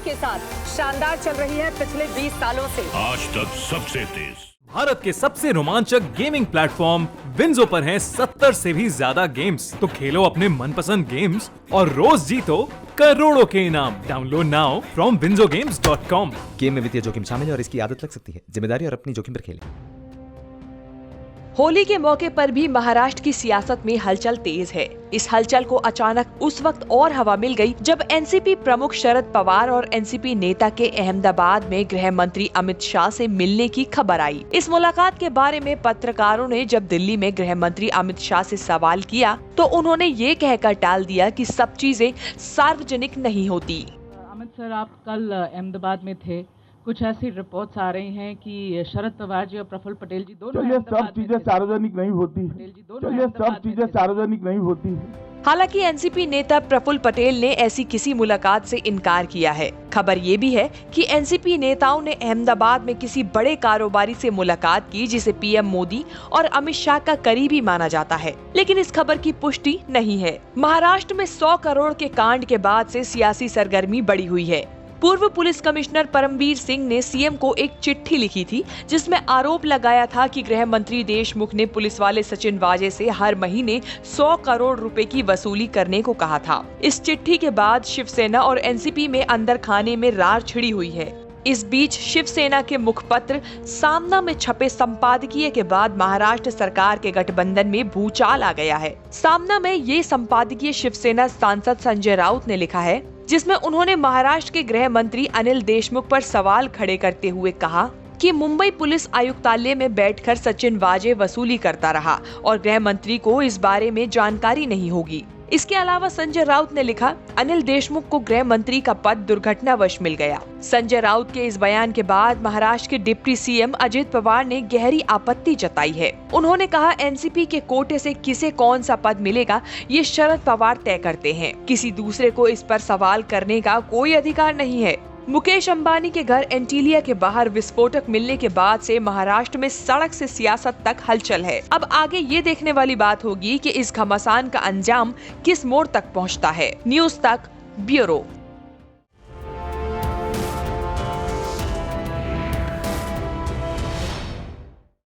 के साथ शानदार चल रही है पिछले 20 सालों से। आज तक सबसे तेज। भारत के सबसे रोमांचक गेमिंग प्लेटफॉर्म विंजो पर हैं 70 से भी ज्यादा गेम्स। तो खेलो अपने मनपसंद गेम्स और रोज जीतो करोड़ों के इनाम। Download now from winzogames.com। Game में वित्तीय जोखिम शामिल है और इसकी आदत लग सकती है। जिम्मेदारी और अपनी जोखिम पर खेलें। होली के मौके पर भी महाराष्ट्र की सियासत में हलचल तेज है। इस हलचल को अचानक उस वक्त और हवा मिल गई जब एनसीपी प्रमुख शरद पवार और एनसीपी नेता के अहमदाबाद में गृह मंत्री अमित शाह से मिलने की खबर आई। इस मुलाकात के बारे में पत्रकारों ने जब दिल्ली में गृह मंत्री अमित शाह से सवाल किया तो उन्होंने ये कहकर टाल दिया कि सब चीजें सार्वजनिक नहीं होती। अमित सर, आप कल अहमदाबाद में थे, कुछ ऐसी रिपोर्ट्स आ रही हैं कि शरद पवार जी और प्रफुल्ल पटेल जी दोनों सब चीजें सार्वजनिक नहीं होती। सब चीजें सार्वजनिक नहीं होती। हालांकि एनसीपी नेता प्रफुल्ल पटेल ने ऐसी किसी मुलाकात से इनकार किया है। खबर ये भी है कि एनसीपी नेताओं ने अहमदाबाद में किसी बड़े कारोबारी से मुलाकात की जिसे पीएम मोदी और अमित शाह का करीबी माना जाता है, लेकिन इस खबर की पुष्टि नहीं है। महाराष्ट्र में 100 करोड़ के कांड के बाद से सियासी सरगर्मी बढ़ी हुई है। पूर्व पुलिस कमिश्नर परमबीर सिंह ने सीएम को एक चिट्ठी लिखी थी जिसमें आरोप लगाया था कि गृह मंत्री देशमुख ने पुलिस वाले सचिन वाजे से हर महीने 100 करोड़ रुपए की वसूली करने को कहा था। इस चिट्ठी के बाद शिवसेना और एनसीपी में अंदर खाने में रार छिड़ी हुई है। इस बीच शिवसेना के मुखपत्र सामना में छपे संपादकीय के बाद महाराष्ट्र सरकार के गठबंधन में भूचाल आ गया है। सामना में ये संपादकीय शिवसेना सांसद संजय राउत ने लिखा है जिसमें उन्होंने महाराष्ट्र के गृह मंत्री अनिल देशमुख पर सवाल खड़े करते हुए कहा कि मुंबई पुलिस आयुक्तालय में बैठकर सचिन वाजे वसूली करता रहा और गृह मंत्री को इस बारे में जानकारी नहीं होगी। इसके अलावा संजय राउत ने लिखा, अनिल देशमुख को गृह मंत्री का पद दुर्घटनावश मिल गया। संजय राउत के इस बयान के बाद महाराष्ट्र के डिप्टी सीएम अजित पवार ने गहरी आपत्ति जताई है। उन्होंने कहा, एनसीपी के कोटे से किसे कौन सा पद मिलेगा ये शरद पवार तय करते हैं। किसी दूसरे को इस पर सवाल करने का कोई अधिकार नहीं है। मुकेश अंबानी के घर एंटीलिया के बाहर विस्फोटक मिलने के बाद से महाराष्ट्र में सड़क से सियासत तक हलचल है। अब आगे ये देखने वाली बात होगी कि इस घमासान का अंजाम किस मोड़ तक पहुंचता है। न्यूज़ तक ब्यूरो।